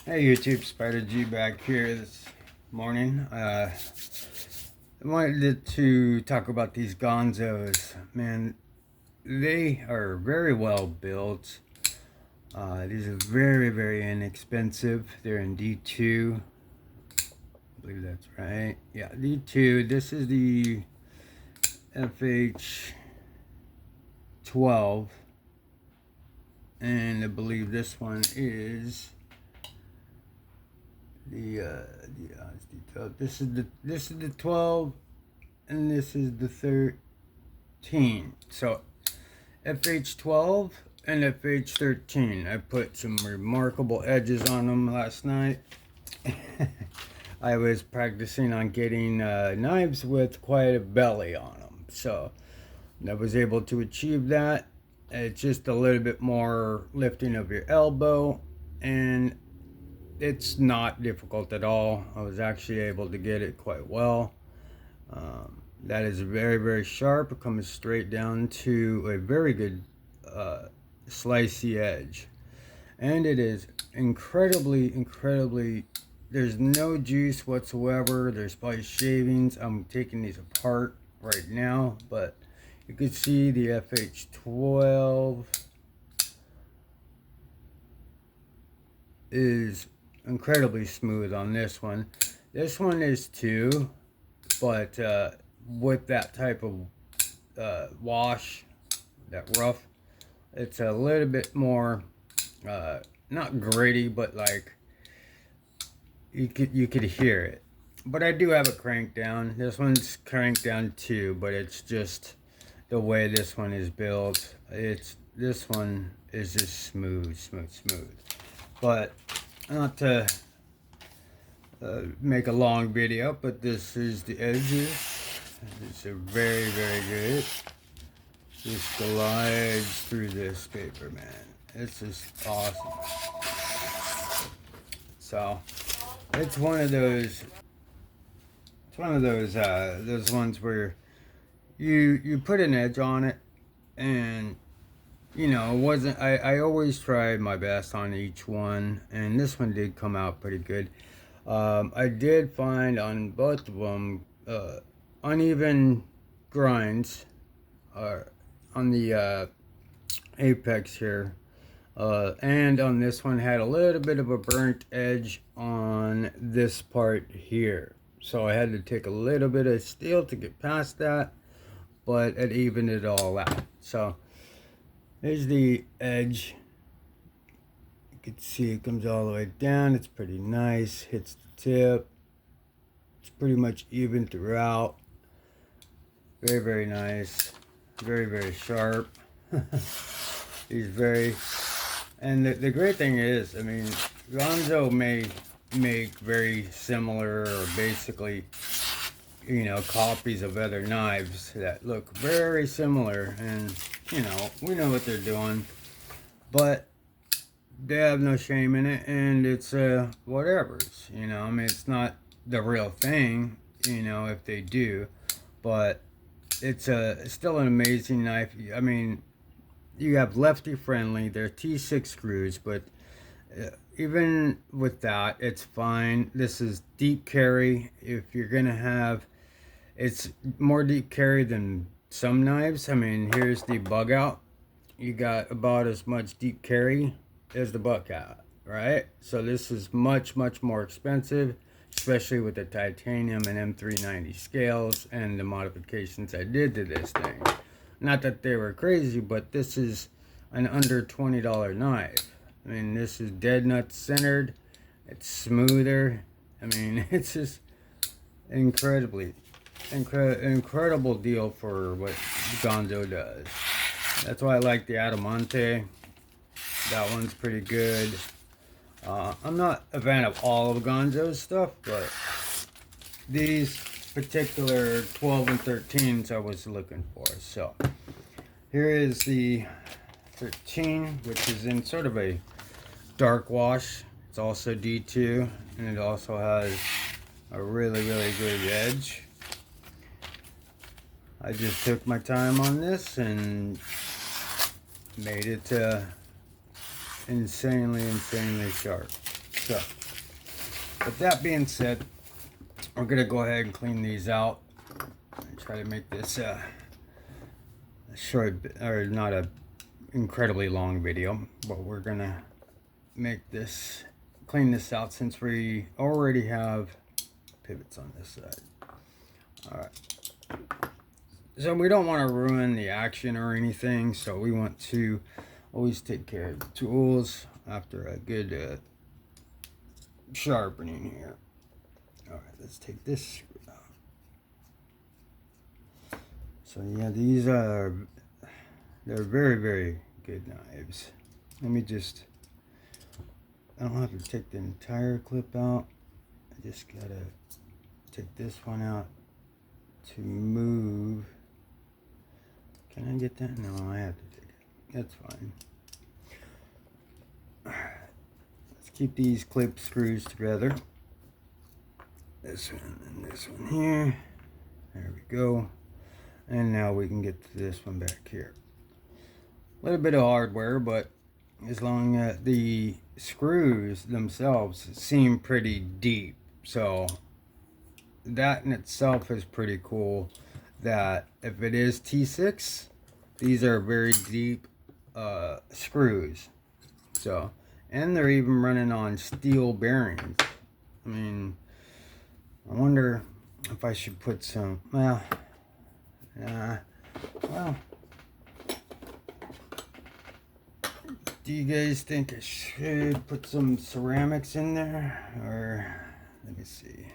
Hey YouTube, Spider G back here this morning. I wanted to talk about these Gonzos. Man, they are very well built. These are very inexpensive. They're in D2. I believe that's right. Yeah, D2. This is the FH12. And I believe this one is this is the 12 and this is the 13. So FH12 and FH13. I put some remarkable edges on them last night. I was practicing on getting knives with quite a belly on them, so I was able to achieve that. It's just a little bit more lifting of your elbow, and it's not difficult at all. I was actually able to get it quite well. That is very sharp. It comes straight down to a very good slicey edge, and it is incredibly there's no juice whatsoever. There's probably shavings. I'm taking these apart right now, but you can see the FH12 is incredibly smooth on this one. This one is too, but with that type of wash, that rough, it's a little bit more not gritty, but like you could hear it. But I do have it cranked down. This one's cranked down too, but it's just the way this one is built. This one is just smooth. But not to make a long video, but this is the edges. It's a very good. Just glides through this paper, man. It's just awesome. So it's one of those. It's one of those ones where you put an edge on it, and you know, it wasn't. I always tried my best on each one, and this one did come out pretty good. I did find on both of them uneven grinds on the apex here, and on this one had a little bit of a burnt edge on this part here. So I had to take a little bit of steel to get past that, but it evened it all out. So there's the edge. You can see it comes all the way down. It's pretty nice. Hits the tip. It's pretty much even throughout. Very nice. Very sharp. He's very... And the great thing is, I mean, Gonzo may make very similar or basically, you know, copies of other knives that look very similar, and you know, we know what they're doing, but they have no shame in it, and it's whatever's, you know. I mean, it's not the real thing, you know, if they do, but it's still an amazing knife. I mean, you have lefty friendly, they're T6 screws, but even with that, it's fine. This is deep carry. If you're gonna have, it's more deep carry than some knives. I mean, here's the bug out. You got about as much deep carry as the buck out, right? So this is much more expensive, especially with the titanium and M390 scales and the modifications I did to this thing. Not that they were crazy, but this is an under $20 knife. I mean, this is dead nut centered. It's smoother. I mean, it's just incredible deal for what Gonzo does. That's why I like the Adamante. That one's pretty good. I'm not a fan of all of Gonzo's stuff, but these particular 12 and 13s I was looking for. So here is the 13, which is in sort of a dark wash. It's also D2, and it also has a really good edge. I just took my time on this and made it insanely sharp. So, with that being said, we're gonna go ahead and clean these out and try to make this a short, or not a incredibly long video, but we're gonna make this, clean this out since we already have pivots on this side. All right. So we don't want to ruin the action or anything, so we want to always take care of the tools after a good sharpening here. All right, let's take this screw out. So yeah, these are, they're very, very good knives. Let me just, I don't have to take the entire clip out. I just gotta take this one out to move. Can I get that? No, I have to take it. That's fine. Alright. Let's keep these clip screws together. This one and this one here. There we go. And now we can get to this one back here. A little bit of hardware, but as long as the screws themselves seem pretty deep. So that in itself is pretty cool. That if it is T6, these are very deep screws. So, and they're even running on steel bearings. I mean, I wonder if I should put some, well, do you guys think I should put some ceramics in there? Or, let me see.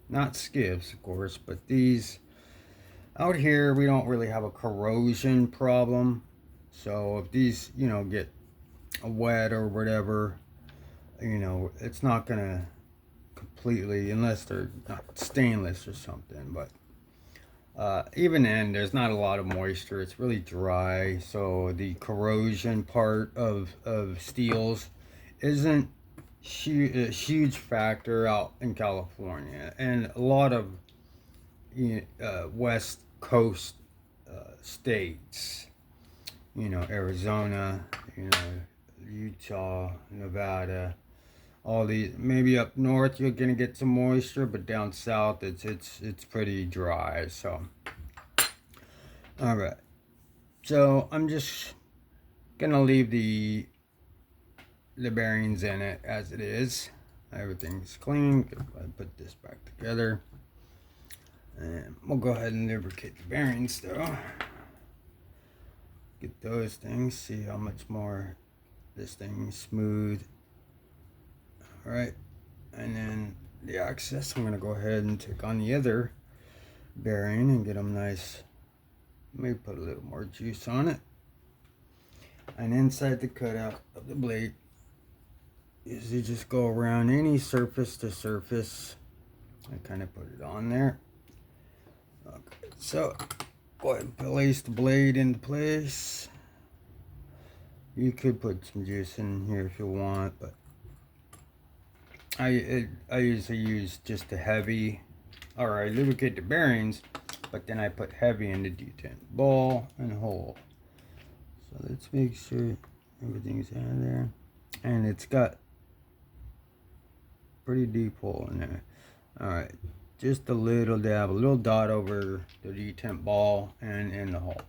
Not skiffs, of course, but these, out here, we don't really have a corrosion problem. So if these, you know, get wet or whatever, you know, it's not gonna completely, unless they're not stainless or something. But even then, there's not a lot of moisture. It's really dry. So the corrosion part of steels isn't a huge factor out in California, and a lot of West Coast states, you know, Arizona, you know, Utah, Nevada, all these. Maybe up north you're gonna get some moisture, but down south it's pretty dry. So, all right. So I'm just gonna leave the bearings in it as it is. Everything's clean. I put this back together, and we'll go ahead and lubricate the bearings though. Get those things, see how much more this thing is smooth. All right, and then the access, I'm gonna go ahead and take on the other bearing and get them nice. Maybe put a little more juice on it. And inside the cutout of the blade is you just go around any surface to surface. I kind of put it on there. Okay, so go ahead and place the blade into place. You could put some juice in here if you want, but I usually use just a heavy, or I lubricate the bearings, but then I put heavy in the detent ball and hole. So let's make sure everything's out of there, and it's got pretty deep hole in there. All right, just a little dab, a little dot over the detent ball and in the hole.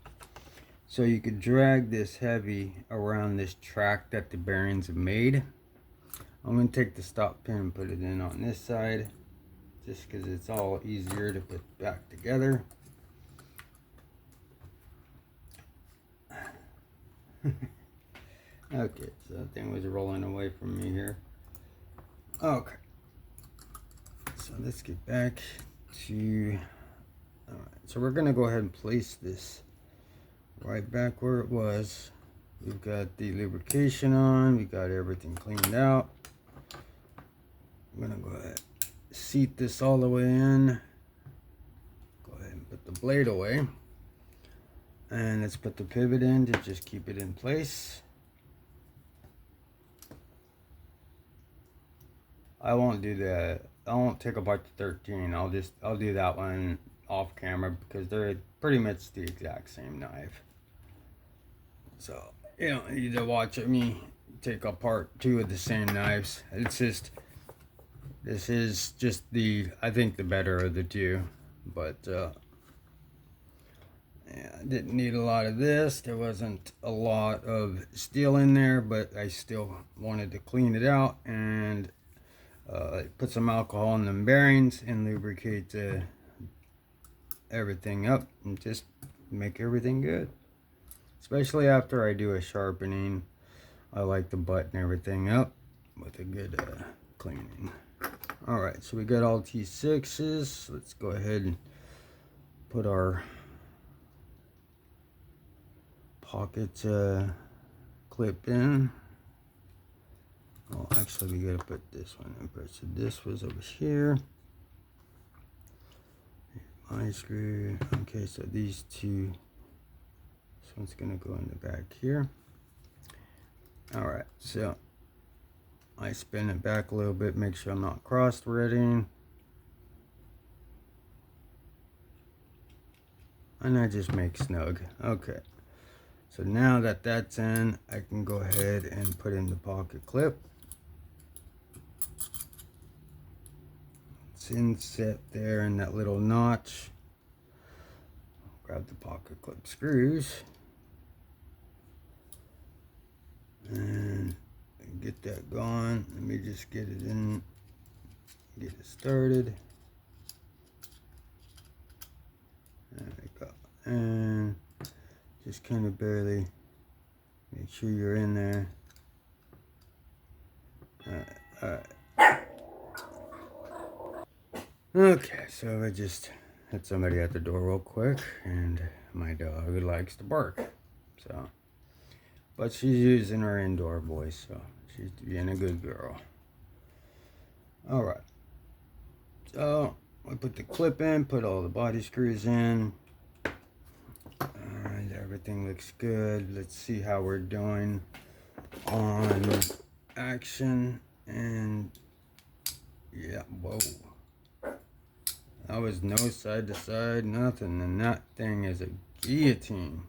So you could drag this heavy around this track that the bearings have made. I'm going to take the stop pin and put it in on this side, just because it's all easier to put back together. Okay, so that thing was rolling away from me here. Okay, so let's get back to, all right, so we're going to go ahead and place this right back where it was. We've got the lubrication on, we got everything cleaned out. I'm gonna go ahead, seat this all the way in. Go ahead and put the blade away. And let's put the pivot in to just keep it in place. I won't do that. I won't take apart the 13. I'll do that one off camera because they're pretty much the exact same knife. So you don't need to watch me take apart two of the same knives. It's just, this is just the, I think, the better of the two. But yeah, I didn't need a lot of this. There wasn't a lot of steel in there, but I still wanted to clean it out and put some alcohol in the bearings and lubricate everything up and just make everything good. Especially after I do a sharpening, I like to button everything up with a good cleaning. Alright, so we got all T6s. Let's go ahead and put our pocket clip in. Oh, actually, we gotta put this one in first. So this was over here. My screw. Okay, so these two. This one's gonna go in the back here. Alright, so I spin it back a little bit, make sure I'm not cross-threading. And I just make snug. Okay. So now that that's in, I can go ahead and put in the pocket clip. It's inset there in that little notch. Grab the pocket clip screws. And get that going. Let me just get it in, get it started. There we go. And just kind of barely make sure you're in there. Alright. Okay, so I just had somebody at the door real quick, and my dog likes to bark. So, but she's using her indoor voice, so she's being a good girl. Alright. So, I put the clip in, put all the body screws in. And everything looks good. Let's see how we're doing on action. And yeah, whoa. That was no side to side, nothing. And that thing is a guillotine.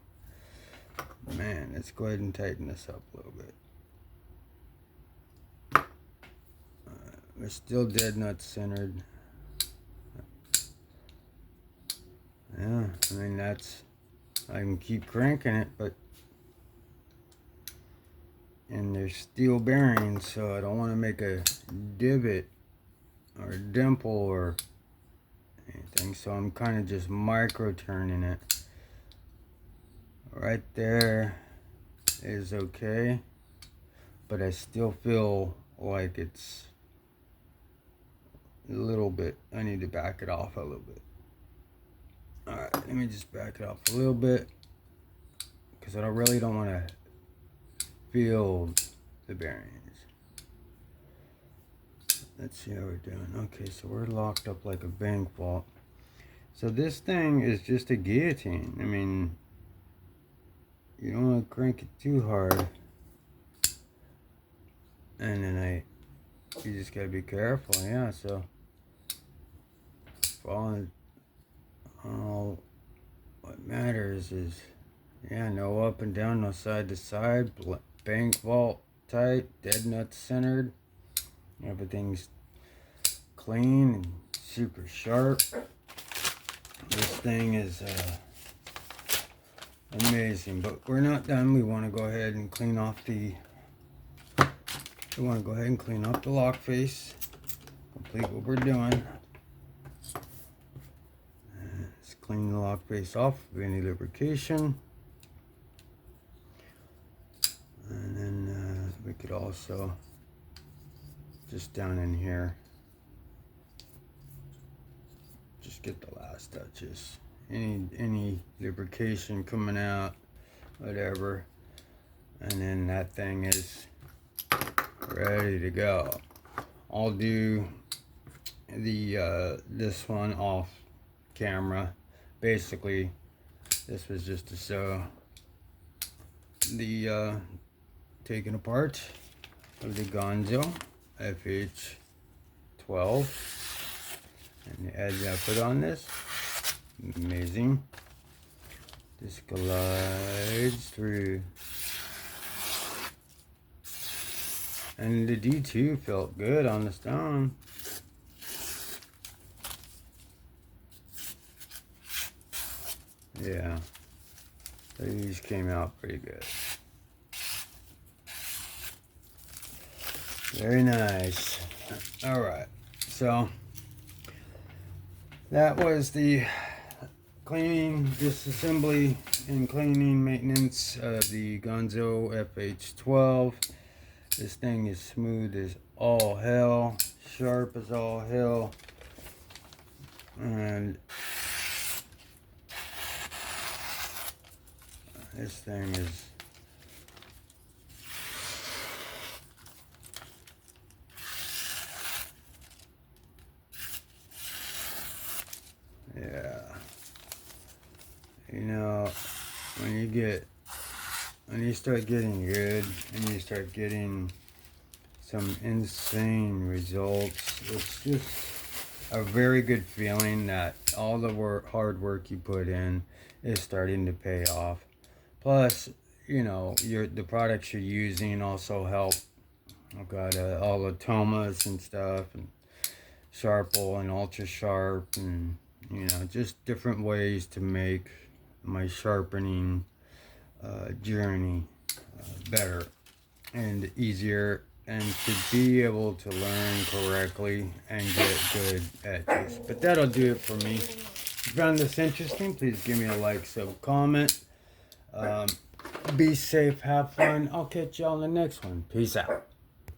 Man, let's go ahead and tighten this up a little bit. We're still dead nut centered. Yeah, I mean, that's, I can keep cranking it, but, and there's steel bearings, so I don't want to make a divot or a dimple or anything, so I'm kind of just micro turning it. Right there is okay, but I still feel like it's a little bit, I need to back it off a little bit. Alright, let me just back it off a little bit, because I really don't want to feel the bearings. Let's see how we're doing. Okay, so we're locked up like a bank vault. So this thing is just a guillotine. I mean, you don't want to crank it too hard. And then you just gotta be careful, yeah, so all what matters is, yeah, no up and down, no side to side, bank vault tight, dead nut centered, everything's clean and super sharp. This thing is amazing, but we're not done. We want to go ahead and clean off the lock face, complete what we're doing. Let's clean the lock face off with any lubrication. And then we could also, just down in here, just get the last touches. Any lubrication coming out, whatever. And then that thing is ready to go. I'll do the this one off camera. Basically, this was just to show the taking apart of the GANZO FH12 and the edge I put on this. Amazing. This glides through And the D2 felt good on the stone. Yeah, these came out pretty good. Very nice. All right, so that was the cleaning, disassembly, and cleaning maintenance of the GANZO FH12. This thing is smooth as all hell, sharp as all hell, and this thing is yeah. You know, when you start getting good and you start getting some insane results, it's just a very good feeling that all the hard work you put in is starting to pay off. Plus, you know, the products you're using also help. I've got all the Tomas and stuff, and Sharple and Ultra Sharp, and you know, just different ways to make my sharpening journey better and easier, and to be able to learn correctly and get good at this. But that'll do it for me. If you found this interesting, please give me a like, sub, comment. Be safe, have fun. I'll catch y'all in the next one. Peace out.